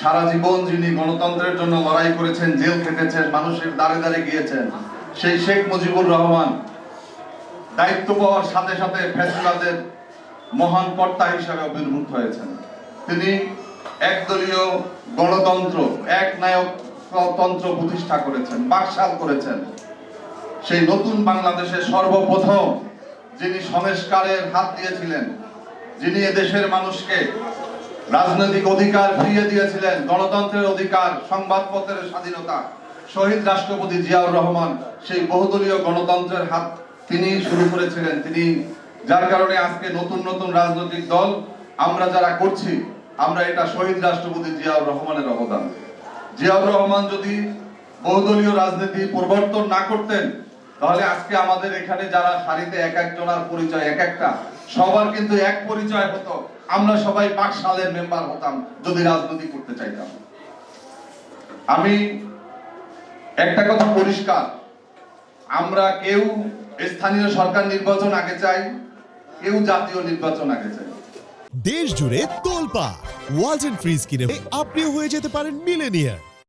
সারা জীবন যিনি গণতন্ত্রের জন্য লড়াই করেছেন, জেল খেটেছেন, মানুষের দ্বারে দ্বারে গিয়েছেন, সেই শেখ মুজিবুর রহমান দায়িত্ব পাওয়ার সাথে সাথে ফ্যাসিবাদের মহান কর্তা হিসাবে আবির্ভূত হয়েছেন। তিনি একদলীয় গণতন্ত্র, এক নায়ক তন্ত্র প্রতিষ্ঠা করেছেন, বাকশাল করেছেন। সেই নতুন বাংলাদেশে সর্বপ্রথম যিনি সংস্কারের হাত দিয়েছিলেন, যিনি এদেশের মানুষকে রাজনৈতিক অধিকার ফিরিয়ে দিয়েছিলেন, গণতন্ত্রের অধিকার, সংবাদপত্রের স্বাধীনতা, শহীদ রাষ্ট্রপতি জিয়াউর রহমান সেই বহুদলীয় গণতন্ত্রের হাত তিনি শুরু করেছিলেন। তিনি যার কারণে আজকে নতুন নতুন রাজনৈতিক দল আমরা যারা করছি, আমরা এটা শহীদ রাষ্ট্রপতি জিয়াউর রহমানের অবদান। জিয়াউর রহমান যদি বহুদলীয় রাজনীতি পরিবর্তন না করতেন, তাহলে আজকে আমাদের এখানে যারা সারিতে এক একজনের পরিচয় এক একটা, সবার কিন্তু এক পরিচয় হতো, আমরা সবাই বাকশালের মেম্বার হতাম যদি রাজনীতি করতে চাইতাম। আমি একটা কথা পরিষ্কার, আমরা কেউ স্থানীয় সরকার নির্বাচন আগে চাই, কেউ জাতীয় নির্বাচন আগে চাই। দেশ জুড়ে তোলপাড় ওয়ালটন ফ্রিজ কিনে আপনিও হয়ে যেতে পারেন মিলেনিয়ার।